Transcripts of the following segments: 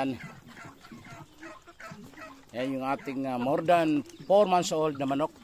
Ayan. Ayan yung ating more than 4 months old na manok.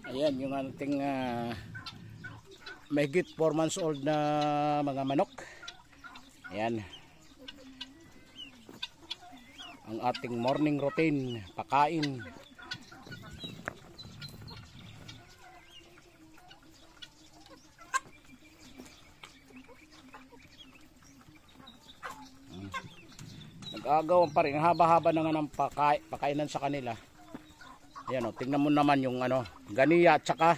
Ayan yung ating mahigit 4 months old na mga manok. Ayan. Ang ating morning routine, pakain. Nag-aagawan pa rin, haba-haba na nga ng pakainan sa kanila. Ayan o, tingnan mo naman yung ganiya at saka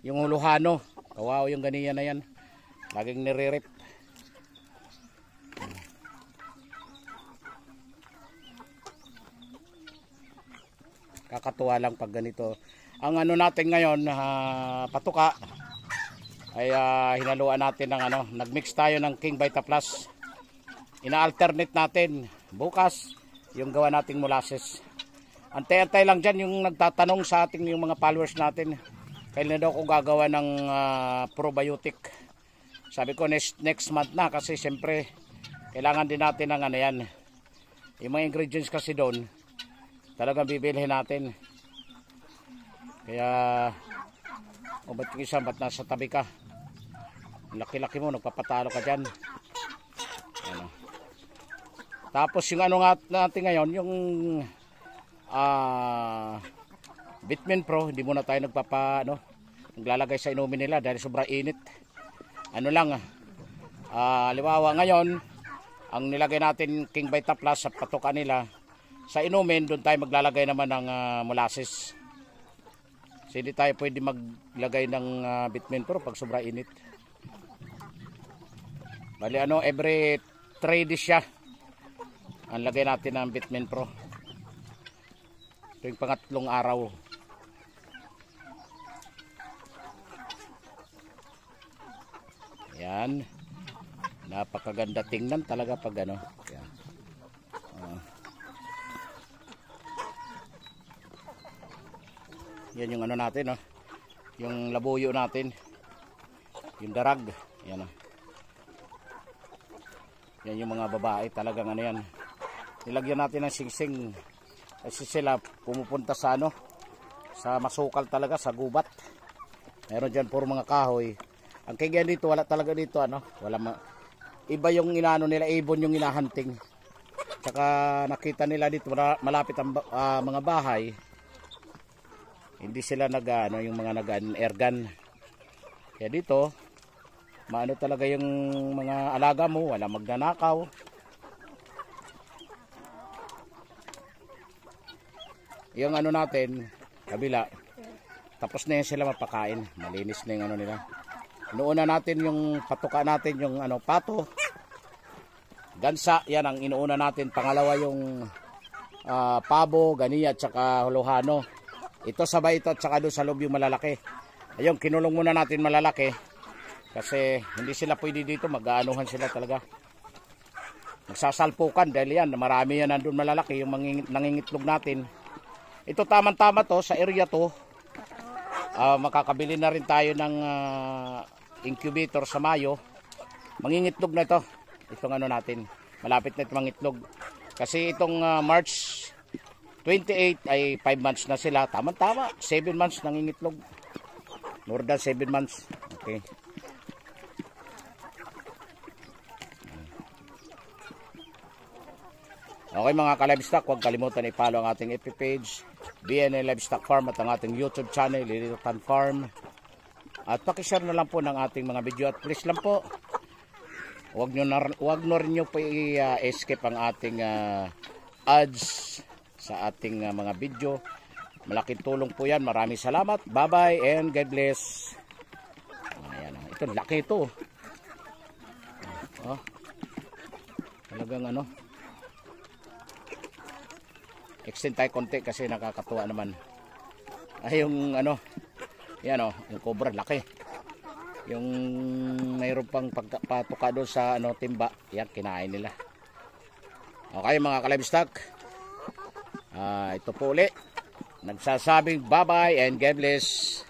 yung huluhano. Kawaw yung ganiya na yan. Laging nire-rip. Kakatuwa lang pag ganito. Ang natin ngayon, patuka, ay hinaluan natin ng nagmix tayo ng King Vita Plus. Ina-alternate natin. Bukas, yung gawa nating molasses. Antay-antay lang dyan yung nagtatanong sa ating yung mga followers natin. Kailan daw ako gagawa ng probiotic. Sabi ko next month na kasi siyempre kailangan din natin ng yan. Yung mga ingredients kasi doon talagang bibilhin natin. Kaya ba't yung isa, ba't nasa tabi ka? Laki-laki mo, nagpapatalo ka dyan. Ano. Tapos yung natin ngayon, yung Vitamin Pro, hindi muna tayo naglalagay sa inumin nila dahil sobrang init. Halimbawa ngayon, ang nilagay natin King Vita Plus sa patuka nila, sa inumin doon tayo maglalagay naman ng molasses. Kasi hindi tayo pwede maglagay ng Vitamin Pro pag sobrang init. Bali every 3 days siya ang lagay natin ng Vitamin Pro. Ito yung pangatlong araw. Yan. Napakaganda tingnan talaga pag Yan. Yan yung natin, yung labuyo natin. Yung darag. Yan. Yan yung mga babae talagang yan. Nilagyan natin ng singsing. Kasi sila pumupunta sa sa masukal talaga, sa gubat. Meron dyan puro mga kahoy. Ang kaya dito, wala talaga dito, iba yung nila, ibon yung inahunting. Tsaka nakita nila dito, malapit ang mga bahay. Hindi sila yung mga nag-airgun. Kaya dito, maano talaga yung mga alaga mo, wala magnanakaw. Yung natin, kabila, tapos na yan sila mapakain. Malinis na yung nila. Inuuna natin yung patuka natin, yung pato. Gansa, yan ang inuuna natin. Pangalawa yung pabo, ganiya, at saka huluhano. Ito sabay ito, at saka doon sa loob yung malalaki. Ayun, kinulong muna natin malalaki. Kasi hindi sila pwede dito, mag-aanuhan sila talaga. Magsasalpukan dahil yan, marami yan nandun malalaki, yung nangingitlog natin. Ito tamang-tama to, sa area to. Makakabili na rin tayo ng incubator sa Mayo. Mangingitlog na ito. Itong natin. Malapit na ito mangitlog. Kasi itong March 28 ay 5 months na sila. Tama-tama. 7 months nangingitlog. More than 7 months. Okay. Okay mga ka-livestock, huwag kalimutan i-follow ang ating FB page. BNA Livestock Farm at ang ating YouTube channel, Lilitan Farm. At pakishare na lang po ng ating mga video at please lang po, wag nyo rin nyo po i-escape ang ating ads sa ating mga video. Malaking tulong po yan. Maraming salamat. Bye-bye and God bless. Ayan, ito, laki ito. Oh, talagang ano. Extend tayo konti kasi nakakatuwa naman. Ay, yung ano, yan o, yung cobra, laki. Yung mayroon pang pagpatuka doon sa ano, timba, yan, kinain nila. Okay mga ka-livestock, ito po ulit. Nagsasabing bye-bye and God bless.